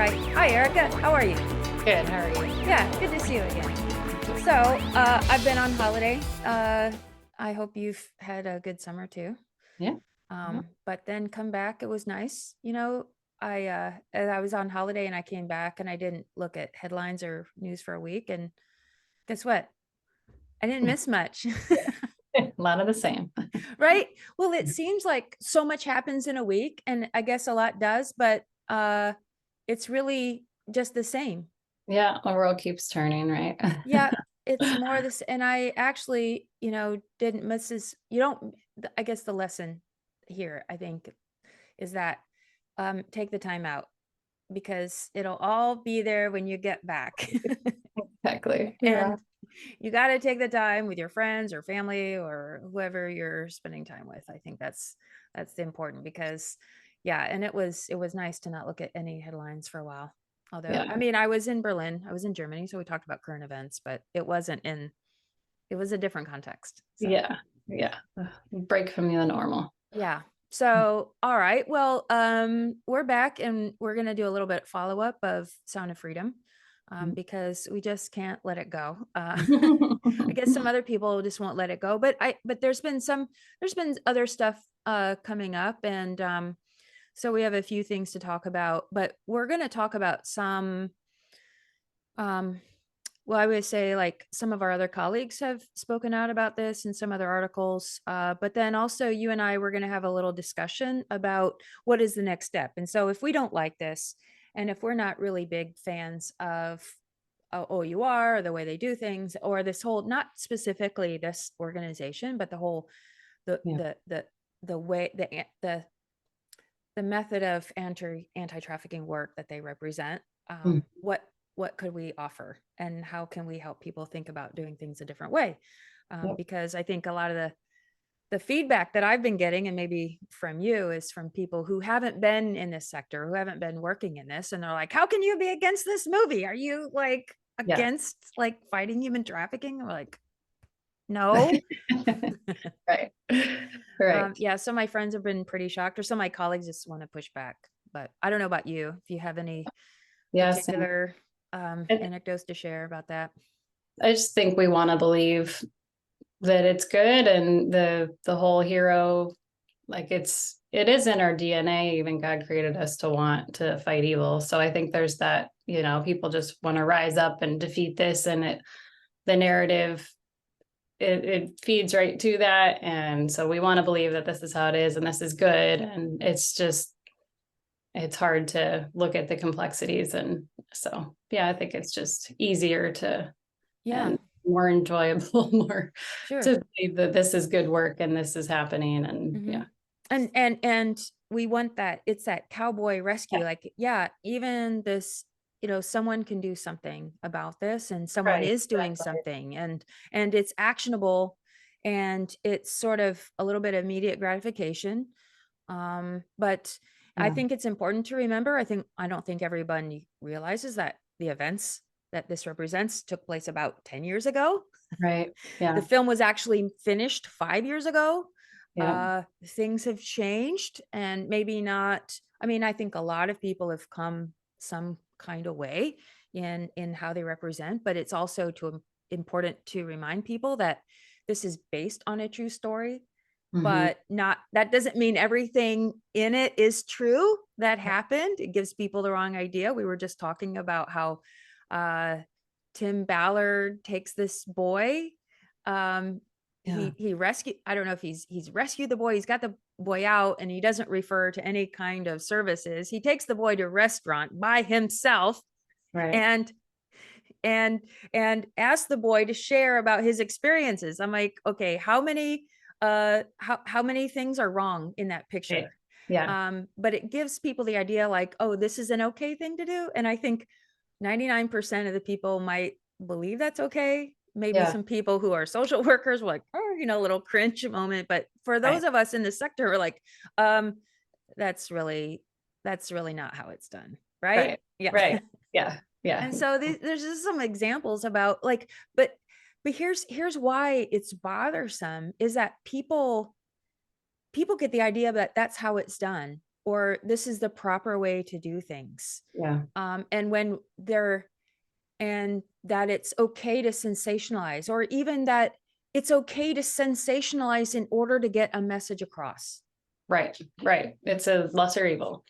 right. Hi, Erica. How are you? Good. How are you? Yeah, good to see you again. So, I've been on holiday. I hope you've had a good summer too. Yeah. Yeah. But then come back, it was nice. I was on holiday and I came back and I didn't look at headlines or news for a week. And guess what? I didn't miss much. A lot of the same. Right? Well, it seems like so much happens in a week, and I guess a lot does, but it's really just the same. Yeah. The world keeps turning, right? Yeah, it's more this, and I actually, didn't miss this. You don't, I guess the lesson here, I think, is that take the time out because it'll all be there when you get back. Exactly. Yeah. And you got to take the time with your friends or family or whoever you're spending time with. I think that's important because yeah, and it was nice to not look at any headlines for a while. Although, Yeah. I mean, I was in Berlin, I was in Germany, so we talked about current events, but it was a different context. So, Yeah. Yeah. Break from the normal. yeah. So, all right. Well, we're back and we're going to do a little bit follow-up of Sound of Freedom. Because we just can't let it go. I guess some other people just won't let it go, but there's been other stuff coming up, and so we have a few things to talk about, but we're going to talk about some um well, I would say like some of our other colleagues have spoken out about this in some other articles, but then also you and I were going to have a little discussion about what is the next step. And so if we don't like this, and if we're not really big fans of OUR or the way they do things, or this whole, not specifically this organization, but the whole the Yeah. the way the method of anti-trafficking work that they represent, Mm. what could we offer and how can we help people think about doing things a different way? Yep. Because I think a lot of the feedback that I've been getting, and maybe from you, is from people who haven't been in this sector, who haven't been working in this, and they're like, how can you be against this movie? Are you like Yeah. against like fighting human trafficking? I'm like, no. Right. Right. Yeah, so my friends have been pretty shocked, or some of my colleagues just want to push back. But I don't know about you, if you have any Yes. And particular and anecdotes to share about that. I just think we want to believe that it's good and the whole hero, like it is in our DNA. Even God created us to want to fight evil. So I think there's that, people just want to rise up and defeat this, and the narrative, it feeds right to that. And so we want to believe that this is how it is and this is good. And it's hard to look at the complexities. And so, yeah, I think it's just easier Yeah, and more enjoyable, more sure. to believe that this is good work and this is happening. And Hmm. yeah. And we want that, it's that cowboy rescue, Yeah. like, yeah, even this, someone can do something about this, and someone Right. is doing Exactly. something, and it's actionable, and it's sort of a little bit of immediate gratification. But I Yeah. think it's important to remember, I don't think everybody realizes that the events that this represents took place about 10 years ago. Right. The Yeah. film was actually finished 5 years ago. Yeah. Things have changed, and maybe not. I mean, I think a lot of people have come some kind of way in how they represent, but it's also important to remind people that this is based on a true story, Hmm. but not, that doesn't mean everything in it is true that happened. It gives people the wrong idea. We were just talking about how uh Tim Ballard takes this boy. Um, Yeah. he rescued, I don't know if he's rescued the boy, he's got the boy out, and he doesn't refer to any kind of services. He takes the boy to a restaurant by himself, Right. and and and asks the boy to share about his experiences. I'm like, okay, how many things are wrong in that Right. picture? Yeah. But it gives people the idea like, oh, this is an okay thing to do. And I think 99% of the people might believe that's okay. Maybe Yeah. some people who are social workers were like, oh, a little cringe moment. But for those Right. of us in the sector, we're like, um, that's really, that's really not how it's done. Right. Right. Yeah. Right. Yeah. Yeah. And so there's just some examples about like, but here's why it's bothersome, is that people get the idea that that's how it's done. or this is the proper way to do things. Yeah. And when they're, and that it's okay to sensationalize, or even that it's okay to sensationalize in order to get a message across. Right. Right. It's a lesser evil.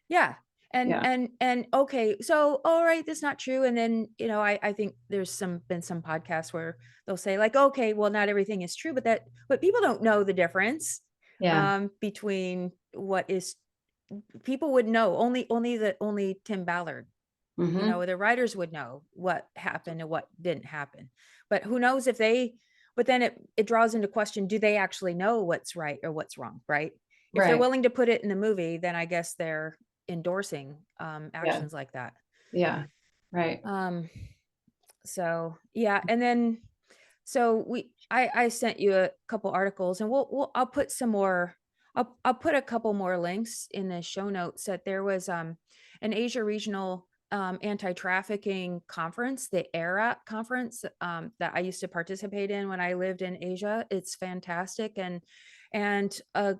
Yeah. Yeah. And okay, so all right, that's not true. And then, I think there's been some podcasts where they'll say like, okay, well, not everything is true, but people don't know the difference Yeah. between what is, people would know, only Tim Ballard, Hmm. the writers would know what happened and what didn't happen. But who knows if they, but then it draws into question, do they actually know what's right or what's wrong, right? If they're Right. willing to put it in the movie, then I guess they're endorsing Yeah. actions like that. Yeah. Right. Um, so yeah, and then so I sent you a couple articles, and I'll put some more. I'll put a couple more links in the show notes. That there was an Asia regional anti-trafficking conference, the ERA conference, that I used to participate in when I lived in Asia. It's fantastic, and a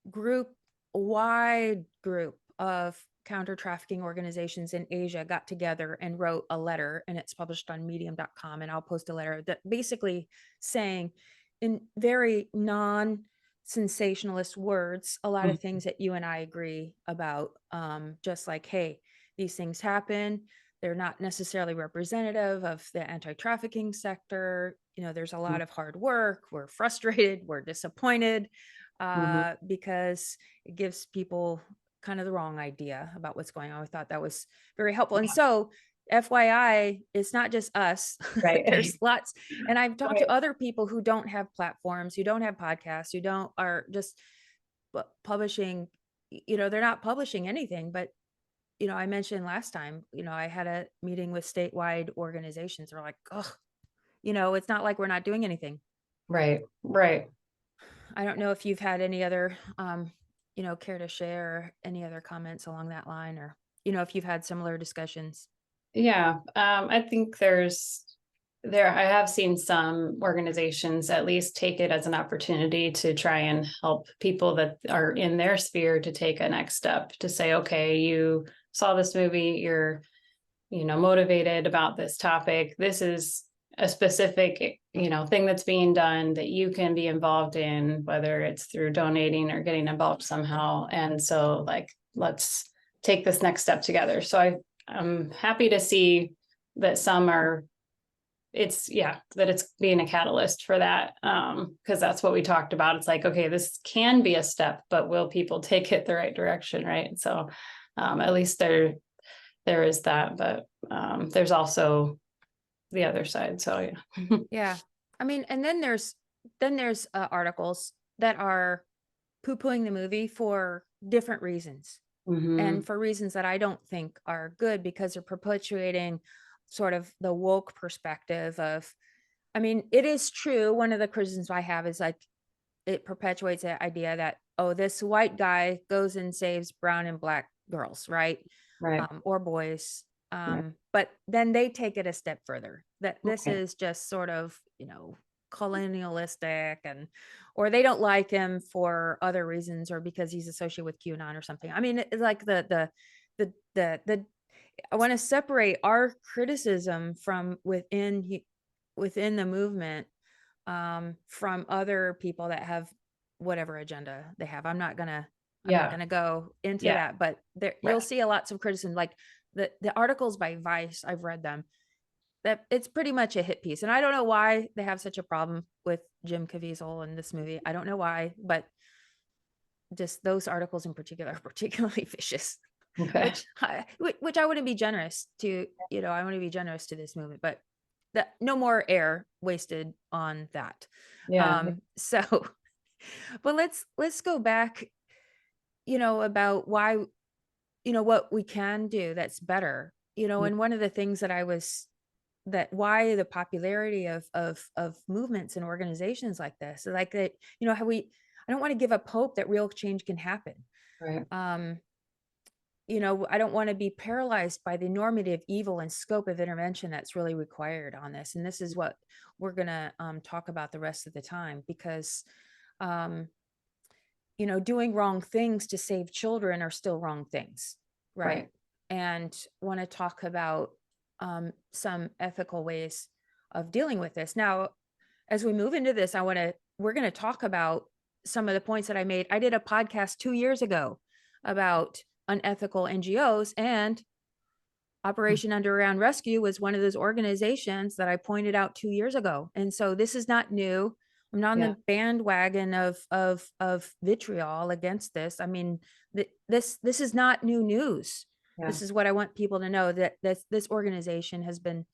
group, a wide group of counter-trafficking organizations in Asia got together and wrote a letter, and it's published on medium.com, and I'll post a letter that basically saying in very non-sensationalist words a lot of Mhm. things that you and I agree about, just like, hey, these things happen, they're not necessarily representative of the anti-trafficking sector, there's a lot of hard work, we're frustrated, we're disappointed, Mhm. because it gives people kind of the wrong idea about what's going on. I thought that was very helpful. And Yeah. so, FYI, it's not just us. Right. There's lots, and I've talked to Right. other people who don't have platforms, who don't have podcasts, who don't are just publishing. They're not publishing anything, but I mentioned last time, I had a meeting with statewide organizations. They're like, oh, it's not like we're not doing anything. Right. Right. I don't know if you've had any other, care to share any other comments along that line, or, if you've had similar discussions. Yeah. I think I have seen some organizations at least take it as an opportunity to try and help people that are in their sphere to take a next step to say, okay, you saw this movie, you're, motivated about this topic. This is a specific, thing that's being done that you can be involved in, whether it's through donating or getting involved somehow. And so like, let's take this next step together. So I'm happy to see that some are, that it's being a catalyst for that. Because that's what we talked about. It's like, okay, this can be a step, but will people take it the right direction? Right. So at least there is that, but there's also the other side. So yeah. Yeah. I mean, and then there's articles that are poo-pooing the movie for different reasons, Hmm. and for reasons that I don't think are good, because they're perpetuating sort of the woke perspective of, I mean, it is true. One of the criticisms I have is like, it perpetuates the idea that, oh, this white guy goes and saves brown and black girls, right? Right. Or boys. Right. But then they take it a step further, that this Okay. is just sort of, colonialistic, and or they don't like him for other reasons, or because he's associated with QAnon or something. I mean, it's like the I want to separate our criticism from within the movement, from other people that have whatever agenda they have. I'm not Yeah. gonna go into Yeah. that, but there you'll Right. see a lots of criticism, like the articles by Vice, I've read them, that it's pretty much a hit piece. And I don't know why they have such a problem with Jim Caviezel in this movie. I don't know why, but just those articles in particular are particularly vicious, Okay. which I wouldn't be generous to, I want to be generous to this movement, but that no more air wasted on that. Yeah. So, but let's go back, about why, what we can do that's better, and one of the things that I was, that why the popularity of movements and organizations like this, like that, how I don't want to give up hope that real change can happen. Right. um I don't want to be paralyzed by the normative evil and scope of intervention that's really required on this. And this is what we're going to talk about the rest of the time, because um doing wrong things to save children are still wrong things, right? Right. And want to talk about some ethical ways of dealing with this. Now, as we move into this, we're going to talk about some of the points that I made. I did a podcast 2 years ago about unethical NGOs, and Operation Underground Rescue was one of those organizations that I pointed out 2 years ago. And so this is not new. I'm not on Yeah. the bandwagon of vitriol against this. I mean, this is not new news. Yeah. This is what I want people to know, that this organization has been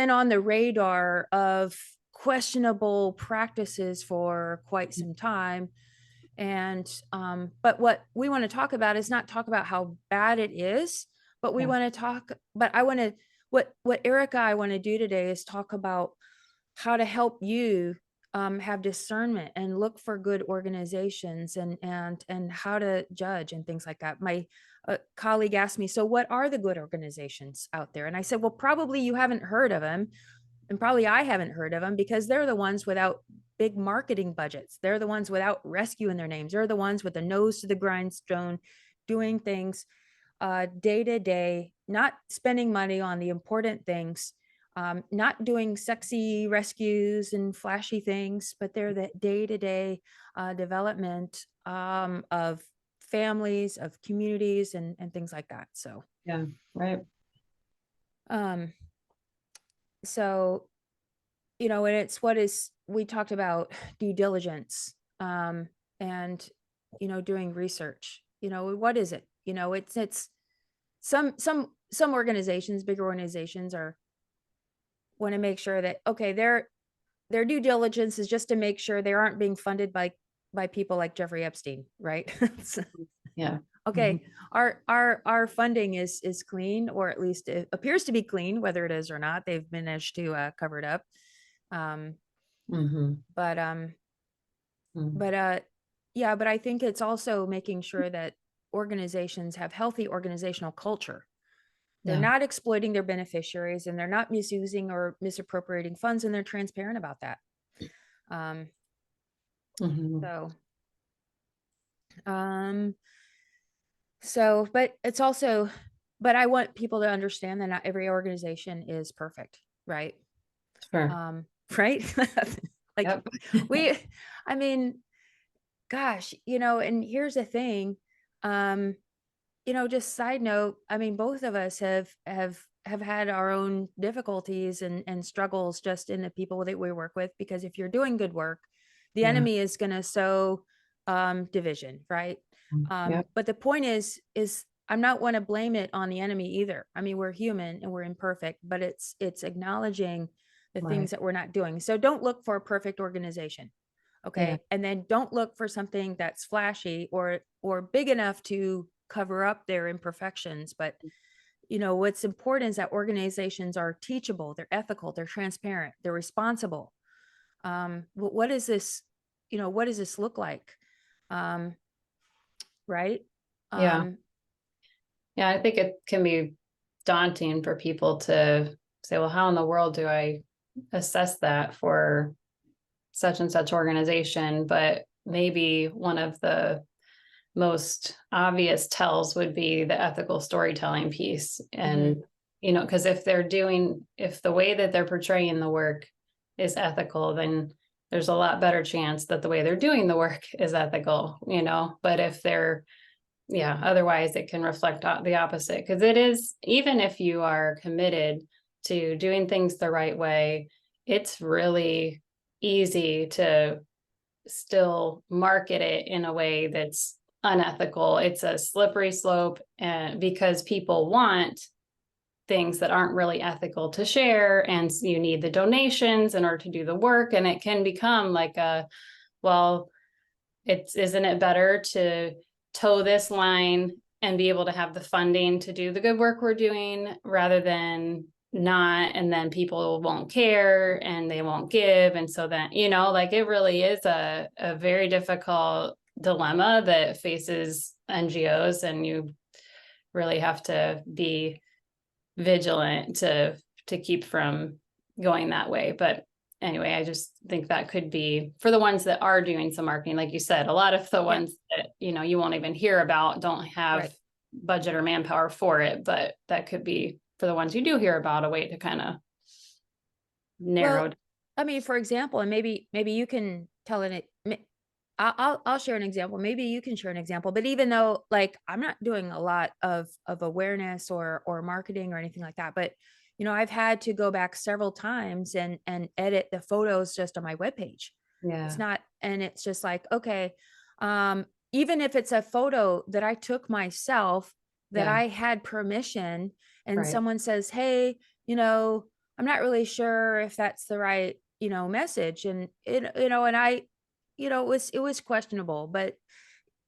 on the radar of questionable practices for quite some time. And but what we want to talk about is not talk about how bad it is, but we Yeah. want to talk, but I want to, what Erika I want to do today is talk about how to help you have discernment and look for good organizations, and how to judge and things like that. My colleague asked me, so what are the good organizations out there? And I said, well, probably you haven't heard of them, and probably I haven't heard of them, because they're the ones without big marketing budgets. They're the ones without rescue in their names. They're the ones with the nose to the grindstone, doing things day to day, not spending money on the important things, not doing sexy rescues and flashy things, but they're the day to day development of families, of communities, and things like that. So, Yeah. Right. um, so, and it's we talked about due diligence, and, doing research. What is it? It's some organizations, bigger organizations, are want to make sure that, okay, their due diligence is just to make sure they aren't being funded by people like Jeffrey Epstein, right? So, Yeah. okay, our funding is clean, or at least it appears to be clean. Whether it is or not, they've managed to cover it up. Um, Mm-hmm. but Mm. but yeah, but I think it's also making sure that organizations have healthy organizational culture. They're Yeah. not exploiting their beneficiaries, and they're not misusing or misappropriating funds, and they're transparent about that. Um, Mm-hmm. so, um, but it's also, but I want people to understand that not every organization is perfect, right? Sure. Right? Like Yep. we, I mean, gosh, and here's the thing, um, just side note, I mean, both of us have had our own difficulties and struggles just in the people that we work with, because if you're doing good work, the Yeah. enemy is going to sow division, right? Yep. But the point is I'm not want to blame it on the enemy either. I mean, we're human and we're imperfect, but it's acknowledging the Right. things that we're not doing. So don't look for a perfect organization. Yeah. Okay. And then don't look for something that's flashy or big enough to cover up their imperfections. But what's important is that organizations are teachable, they're ethical, they're transparent, they're responsible. What is this? What does this look like? Um, right? Yeah. Um, Yeah. I think it can be daunting for people to say, well, how in the world do I assess that for such and such organization? But maybe one of the most obvious tells would be the ethical storytelling piece. mhm, And, because if the way that they're portraying the work is ethical, then there's a lot better chance that the way they're doing the work is ethical. But if they're, yeah, otherwise it can reflect the opposite. Because it is, even if you are committed to doing things the right way, it's really easy to still market it in a way that's unethical. It's a slippery slope, and because people want things that aren't really ethical to share, and you need the donations in order to do the work, and it can become like well, isn't it better to toe this line and be able to have the funding to do the good work we're doing rather than not, and then people won't care and they won't give, and so then like it really is a very difficult dilemma that faces NGOs, and you really have to be vigilant to keep from going that way. But anyway, I just think that could be for the ones that are doing some marketing, like you said, a lot of the Yep. ones that, you won't even hear about don't have Right. budget or manpower for it, but that could be for the ones you do hear about a way to kind of Well, narrow. I mean, for example, and maybe you can tell it. I'll share an example. Maybe you can share an example. But even though, like, I'm not doing a lot of awareness or marketing or anything like that, but I've had to go back several times and edit the photos just on my webpage. It's Yeah, not, and it's just like, okay, even if it's a photo that I took myself, that yeah, I had permission, and right. someone says, hey, you know, I'm not really sure if that's the right, message. And and I, it was questionable, but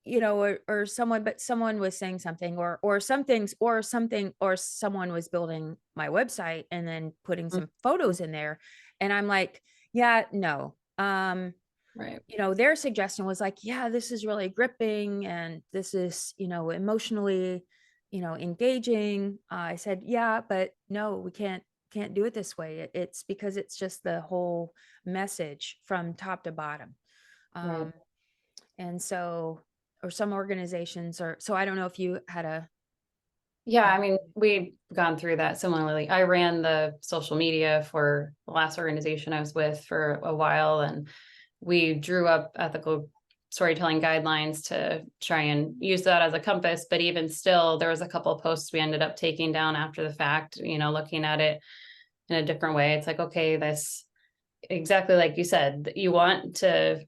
but someone was saying something, or some things, or something, or someone was building my website and then putting Mhm. some photos in there. And I'm like, yeah, no. Right, Their suggestion was like, yeah, this is really gripping and this is, emotionally, engaging. I said, yeah, but no, we can't do it this way. It's because it's just the whole message from top to bottom. right. Um, and so, or some organizations are, so I don't know if you had a, Yeah, uh, I mean, we've gone through that similarly. I ran the social media for the last organization I was with for a while, and we drew up ethical storytelling guidelines to try and use that as a compass. But even still, there was a couple of posts we ended up taking down after the fact, looking at it in a different way. It's like, okay, that's exactly like you said, you want to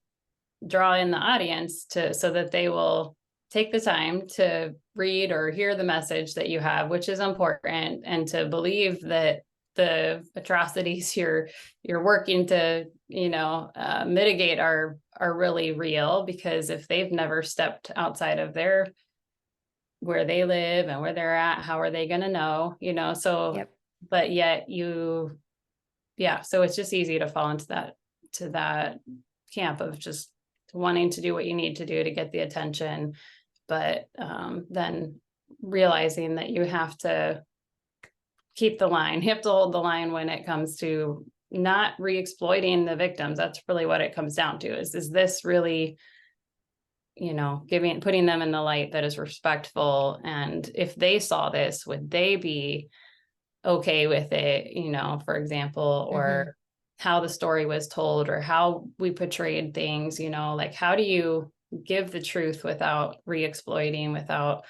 draw in the audience to so that they will take the time to read or hear the message that you have, which is important, and to believe that the atrocities you're working to mitigate are really real, because if they've never stepped outside of their where they live and where they're at, how are they going to know, so yep, but yet yeah, so it's just easy to fall into that camp of just wanting to do what you need to do to get the attention, but then realizing that you have to keep the line. You have to hold the line when it comes to not re-exploiting the victims. That's really what it comes down to. Is this really, putting them in the light that is respectful? And if they saw this, would they be okay with it, for example, mm-hmm, or how the story was told or how we portrayed things, like how do you give the truth without re-exploiting, without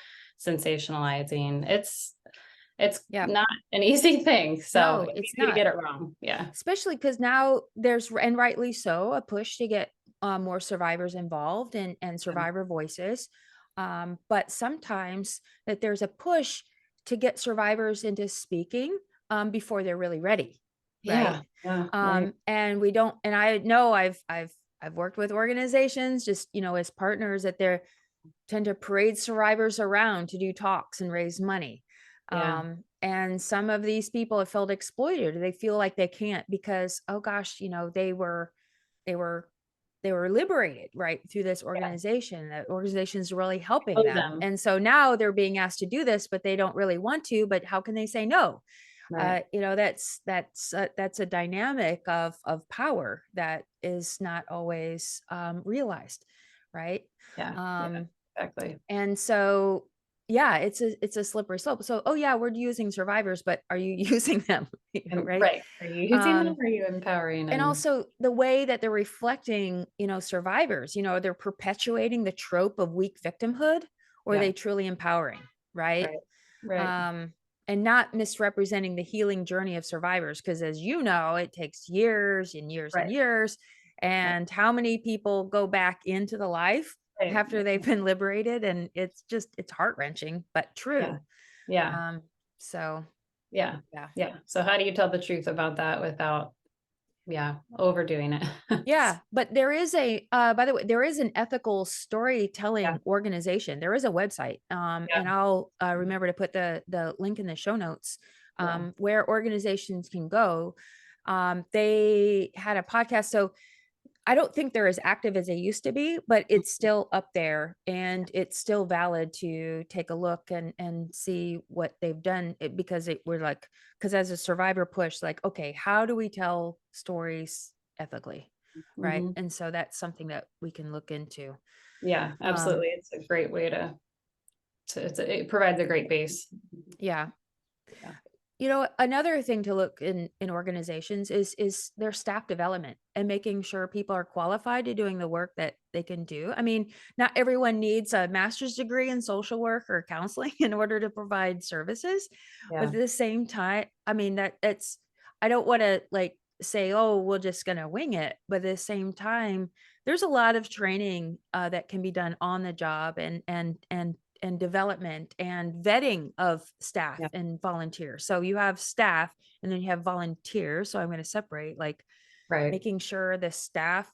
sensationalizing? It's yep. not an easy thing. So No, it's it's easy to not. get it wrong. Yeah. Especially because now there's, and rightly so, a push to get more survivors involved and Yeah. survivor voices. But sometimes that there's a push to get survivors into speaking before they're really ready, right? Yeah. Yeah. Right. And we don't. And I know I've worked with organizations just as partners that they're tend to parade survivors around to do talks and raise money. Yeah. And some of these people have felt exploited. They feel like they can't because, oh gosh, they were they were liberated right through this Yeah. organization. That organization is really helping Owe them. them. And so now they're being asked to do this, but they don't really want to. But how can they say no? Right. That's a dynamic of power that is not always realized, right? Yeah. Yeah. Um, Exactly. and so, yeah, it's a slippery slope. So, oh yeah, we're using survivors, but are you using them? And Right? right. Are you using them? Um, Or are you empowering? and And also the way that they're reflecting, survivors, they're perpetuating the trope of weak victimhood, or are yeah. they truly empowering, right? Right. Right. Um, and not misrepresenting the healing journey of survivors, because as you know, it takes years and years and Right. years. Right. And how many people go back into the life Right. after they've been liberated? And it's heart-wrenching, but Yeah. true. Yeah. Um, so Yeah. yeah. Yeah. So how do you tell the truth about that without, yeah, overdoing it? Yeah, but there is by the way, there is an ethical Yeah. storytelling organization. There is a website, Yeah. and I'll remember to put the link in the show notes, Yeah. where organizations can go. They had a podcast, so I don't think they're as active as they used to be, but it's still up there and it's still valid to take a look and see what they've done. Because we're like, because as a survivor push, like, okay, how do we tell stories ethically, right? Hmm. And so that's something that we can look into. Yeah, Um, absolutely. It's a great way it provides a great base. yeah. Yeah. Another thing to look in organizations is their staff development and making sure people are qualified to doing the work that they can do. I mean, not everyone needs a master's degree in social work or counseling in order to provide services, but Yeah. at the same time, I mean that's I don't want to like say, oh, we're just gonna wing it, but at the same time, there's a lot of training that can be done on the job and development and vetting of staff Yeah. and volunteers. So you have staff and then you have volunteers. So I'm going to separate like Right. making sure the staff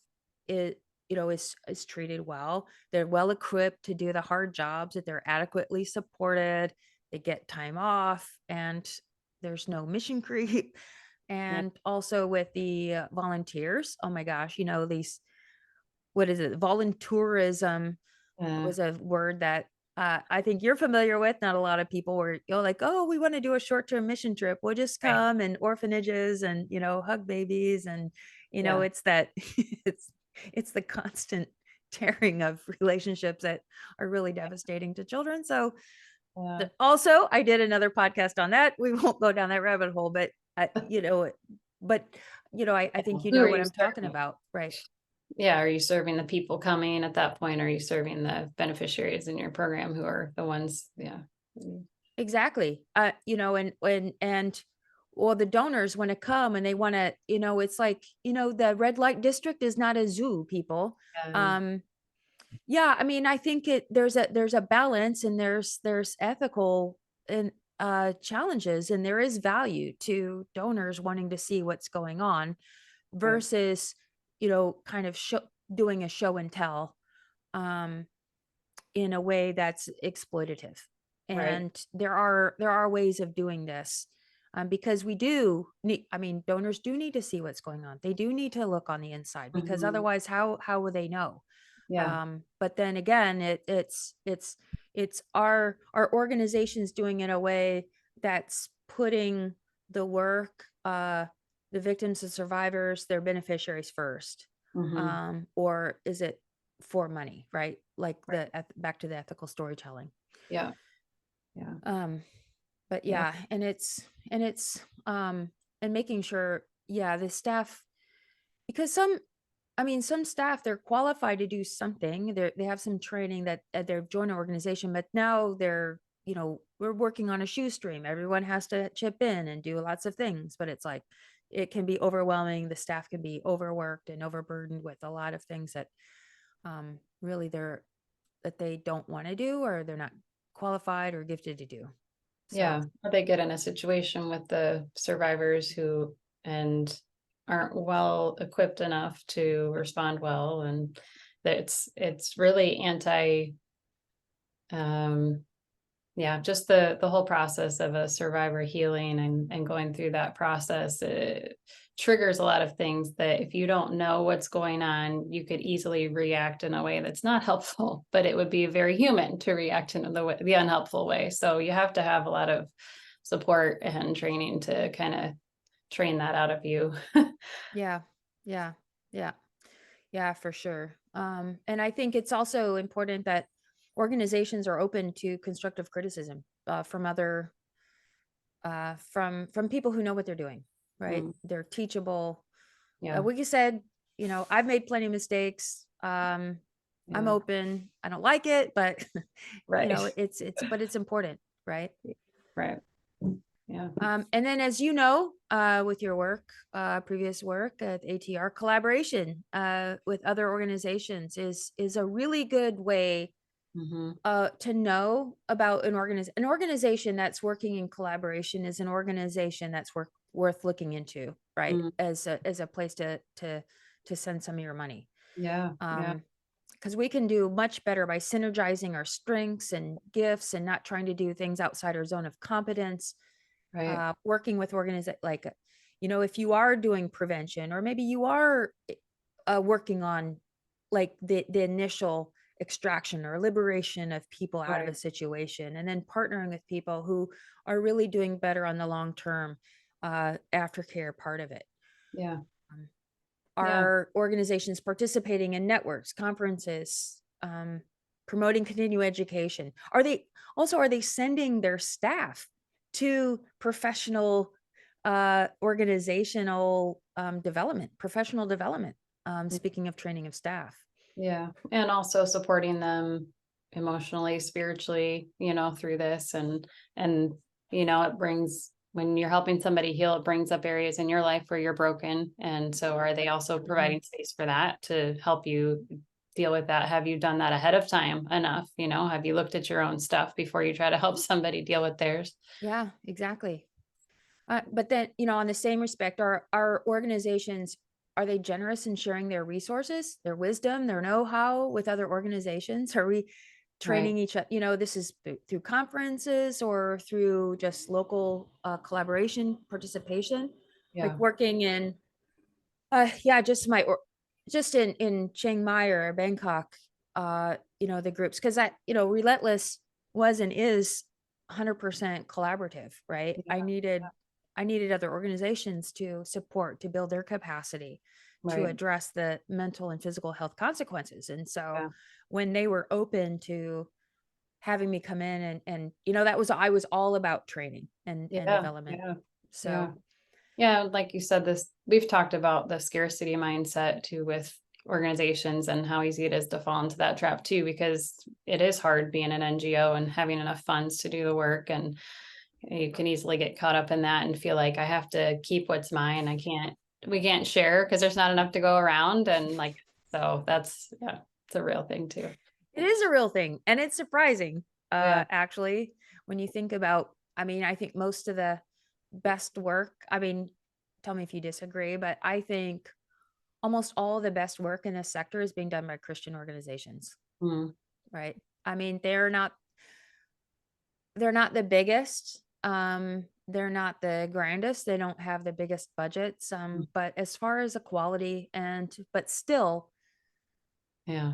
is is treated well. They're well equipped to do the hard jobs, that they're adequately supported, they get time off, and there's no mission creep. Yeah. And also with the volunteers, oh my gosh, these, what is it? Volunteerism Yeah. was a word that I think you're familiar with. Not a lot of people were, like, oh, we want to do a short-term mission trip. We'll just Right. come and orphanages and, hug babies. And, Yeah. it's that it's it's the constant tearing of relationships that are really devastating to children. So Yeah. also I did another podcast on that. We won't go down that rabbit hole, but but I think Who are what you I'm talking serving? about, right? Yeah. Are you serving the people coming at that point? Are you serving the beneficiaries in your program who are the ones? Yeah. Mm. Exactly. And or the donors want to come and they want to, it's like, the red light district is not a zoo, people. Yeah. Um, yeah, I mean, I think there's a balance, and there's ethical and challenges, and there is value to donors wanting to see what's going on Right. versus, kind of doing a show and tell. Um, in a way that's exploitative. Right. And there are ways of doing this, because we do need, I mean, donors do need to see what's going on. They do need to look on the inside, because Hmm. otherwise, how will they know? Yeah. But then again, it's our organizations doing it in a way that's putting the work, the victims and survivors, their beneficiaries first. Hmm. Or is it for money, right? Like Right. back to the ethical storytelling. Yeah. Yeah. Um, but Yeah. yeah, and making sure, yeah, the staff, because some staff, they're qualified to do something. They have some training that they've joined an organization, but now we're working on a shoestream. Everyone has to chip in and do lots of things, but it's like it can be overwhelming. The staff can be overworked and overburdened with a lot of things that really that they don't want to do, or they're not qualified or gifted to do. So Yeah, or they get in a situation with the survivors who and aren't well equipped enough to respond well, and that it's really um yeah, just the whole process of a survivor healing and going through that process, it triggers a lot of things that if you don't know what's going on, you could easily react in a way that's not helpful, but it would be very human to react in the unhelpful way. So you have to have a lot of support and training to kind of train that out of you. yeah, yeah, yeah, yeah, for sure. And I think it's also important that organizations are open to constructive criticism from other from people who know what they're doing, right? Mm, They're teachable. yeah, Like you said, I've made plenty of mistakes. I'm yeah, open. I don't like it, but right, it's important, right? right, yeah, And then, as with your work, previous work at ATR, collaboration with other organizations is a really good way hmm, to know about an organization that's working in collaboration is an organization that's worth looking into, right? mm, As a place to send some of your money. yeah, yeah, Because we can do much better by synergizing our strengths and gifts and not trying to do things outside our zone of competence. right, Working with like, if you are doing prevention, or maybe you are working on like the initial extraction or liberation of people out of a right, situation, and then partnering with people who are really doing better on the long term aftercare part of it. yeah. Um, Yeah. Are organizations participating in networks, conferences, promoting continuing education? Are they sending their staff to professional organizational development, professional development? Speaking of training of staff. Yeah. And also supporting them emotionally, spiritually, through this. And, it brings, when you're helping somebody heal, it brings up areas in your life where you're broken. And so are they also Mhm. providing space for that to help you deal with that? Have you done that ahead of time enough? Have you looked at your own stuff before you try to help somebody deal with theirs? Yeah, exactly. But then, on the same respect, are organizations, are they generous in sharing their resources, their wisdom, their know-how with other organizations? Are we Right. training each other? This is through conferences or through just local collaboration, participation, like Yeah. working in, yeah, just in Chiang Mai or Bangkok, the groups, because Relentless was and is 100% collaborative, right? Yeah. I needed other organizations to support, to build their capacity to Right. address the mental and physical health consequences. And so Yeah. when they were open to having me come in I was all about training and Yeah. development. Yeah. Yeah. So Yeah, like you said, we've talked about the scarcity mindset too with organizations and how easy it is to fall into that trap too, because it is hard being an NGO and having enough funds to do the work. And you can easily get caught up in that and feel like I have to keep what's mine. We can't share because there's not enough to go around. And so yeah, it's a real thing too. it is a real thing, and it's surprising, Yeah. actually, when you think about, I think most of the best work, tell me if you disagree, but I think almost all the best work in this sector is being done by Christian organizations, Mm, right? They're not the biggest, they're not the grandest, they don't have the biggest budgets, mm, but as far as equality but yeah.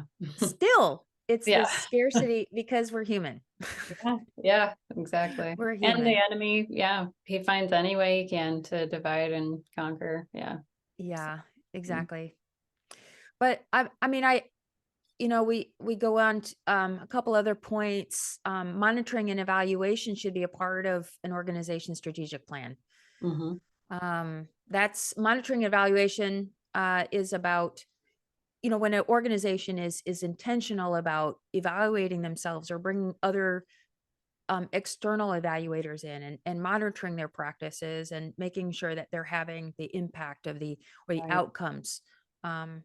it's Yeah. this scarcity because we're human. Yeah, yeah, exactly. We're And the human. enemy, yeah, he finds any way he can to divide and conquer. Yeah. So, Yeah, mm, exactly. But we go on to, a couple other points. Monitoring and evaluation should be a part of an organization's strategic plan. mhm, That's monitoring and evaluation is about, when an organization is intentional about evaluating themselves or bringing other external evaluators in and monitoring their practices and making sure that they're having the impact of the right. outcomes um,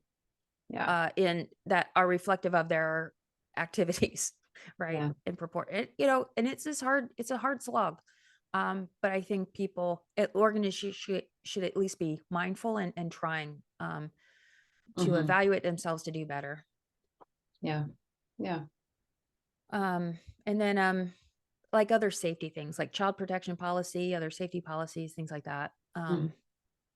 Yeah. in that are reflective of their activities, right? Yeah. And purport it, and it's a hard slog. But I think organizations should at least be mindful and trying to Mhm, evaluate themselves to do better. yeah. Yeah. Um, and then like other safety things like child protection policy, other safety policies, things like that. Mhm,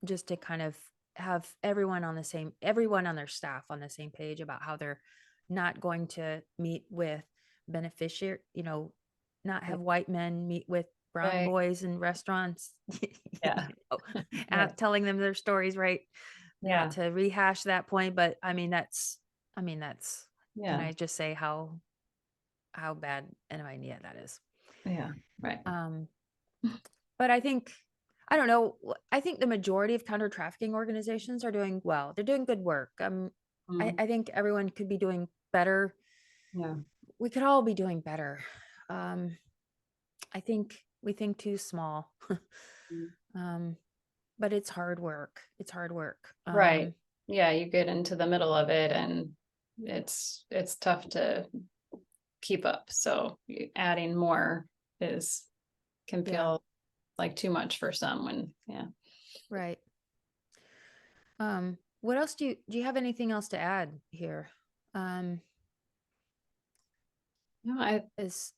Just to kind of have everyone on their staff on the same page about how they're not going to meet with beneficiary, not yeah. have white men meet with brown Right. boys in restaurants, Yeah. Right. telling them their stories, right? Not Yeah. to rehash that point, but that's, can Yeah. I just say how bad and idea that is? Yeah. Right. Um, but I don't know. I think the majority of counter trafficking organizations are doing well. They're doing good work. Mm, I think everyone could be doing better. yeah. We could all be doing better. Um, I think we think too small. Mm. um, but it's hard work. It's hard work. Right. Yeah, you get into the middle of it and it's tough to keep up. So adding more is can Yeah, feel like too much for some when yeah. right. What else do you have anything else to add here? Um, No, I is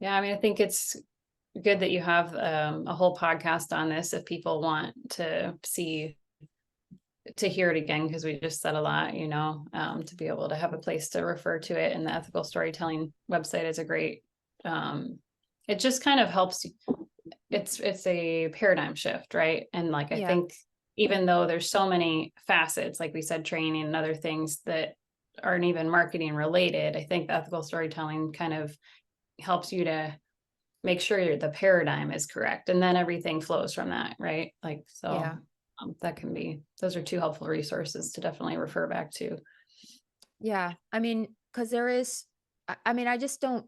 yeah, I mean I think it's good that you have a whole podcast on this if people want to hear it again because we just said a lot, to be able to have a place to refer to it, and the ethical storytelling website is a great it just kind of helps you. It's a paradigm shift, right? And I Yeah, think even though there's so many facets, like we said, training and other things that aren't even marketing related, I think the ethical storytelling kind of helps you to make sure the paradigm is correct, and then everything flows from that, right? Like, so Yeah. that can be, those are two helpful resources to definitely refer back to. Yeah. I mean, because there is, I mean, I just don't,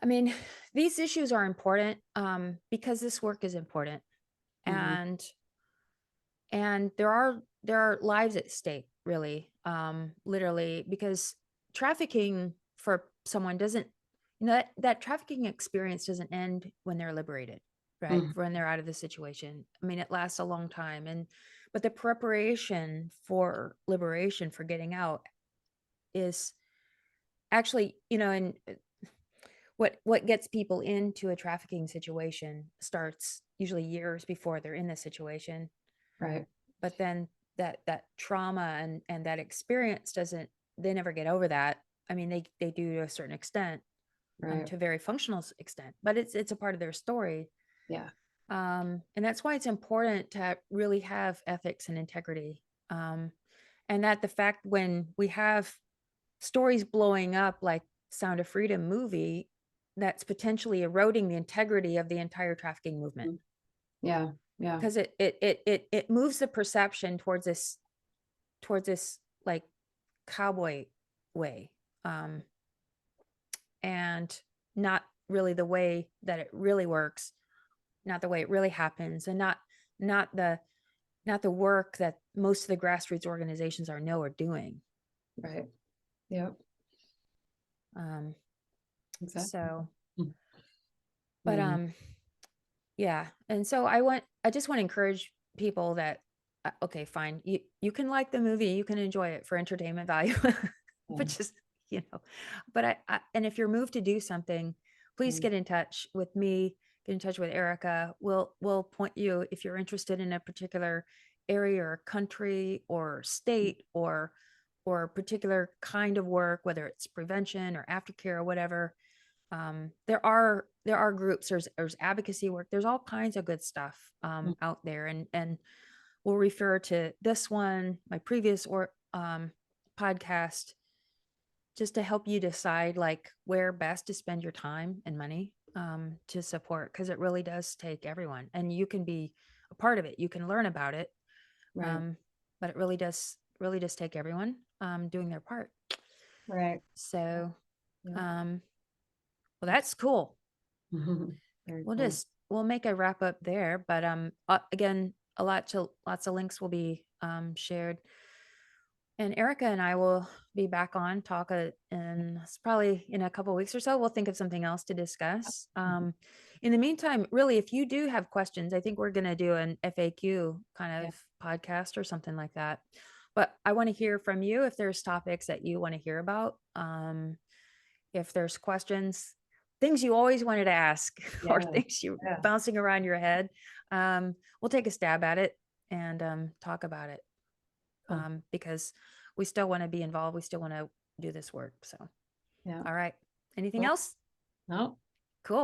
I mean, these issues are important because this work is important. Mhm. And there are lives at stake, really, literally, because trafficking for someone doesn't, that trafficking experience doesn't end when they're liberated, right? Mhm. When they're out of the situation. I mean, it lasts a long time, but the preparation for liberation, for getting out, is actually, and what gets people into a trafficking situation starts usually years before they're in the situation. Right. But then that trauma and that experience doesn't, they never get over that. I mean, they do to a certain extent, Right. to a very functional extent, but it's a part of their story. Yeah. And that's why it's important to really have ethics and integrity. And that the fact, when we have stories blowing up like Sound of Freedom movie, that's potentially eroding the integrity of the entire trafficking movement, Mm. Yeah. Yeah. because it moves the perception towards this like cowboy way, um and not really the way that it really works, not the way it really happens, and not the not the work that most of the grassroots organizations are doing. Right. Yep. um Exactly. so Mm. but Yeah. yeah, and so I just want to encourage people that, okay, fine, you can like the movie, you can enjoy it for entertainment value, Yeah. which is, but and if you're moved to do something, please Mm. get in touch with me, get in touch with Erika. We'll point you, if you're interested in a particular area or country or state, or particular kind of work, whether it's prevention or aftercare or whatever. There are groups, there's advocacy work, there's all kinds of good stuff Mm. out there, and we'll refer to this one, my previous or podcast, just to help you decide like where best to spend your time and money, to support, because it really does take everyone, and you can be a part of it, you can learn about it, Right. um, but it really does take everyone doing their part. Right. So Yeah. um, well, that's cool. Very We'll cool. just we'll make a wrap up there, but again, lots of links will be shared, and Erica and I will be back on talk, in probably in a couple weeks or so. We'll think of something else to discuss. In the meantime, really, if you do have questions, I think we're going to do an FAQ kind Yeah. of podcast or something like that. But I want to hear from you if there's topics that you want to hear about. If there's questions, things you always wanted to ask, or Yeah. things you Yeah. bouncing around your head, we'll take a stab at it and talk about it, Cool. because we still want to be involved. We still want to do this work. So, Yeah. all right. Anything Cool. else? No. Cool.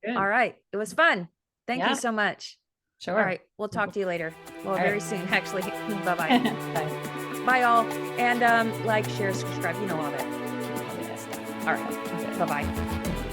All Good. right. It was fun. Thank you Yeah. so much. All Sure. right. We'll talk to you later. Well, All very right. soon, actually. Bye bye. Bye. Bye, all. And like, share, subscribe. You know all that stuff. All right. Okay. Bye bye.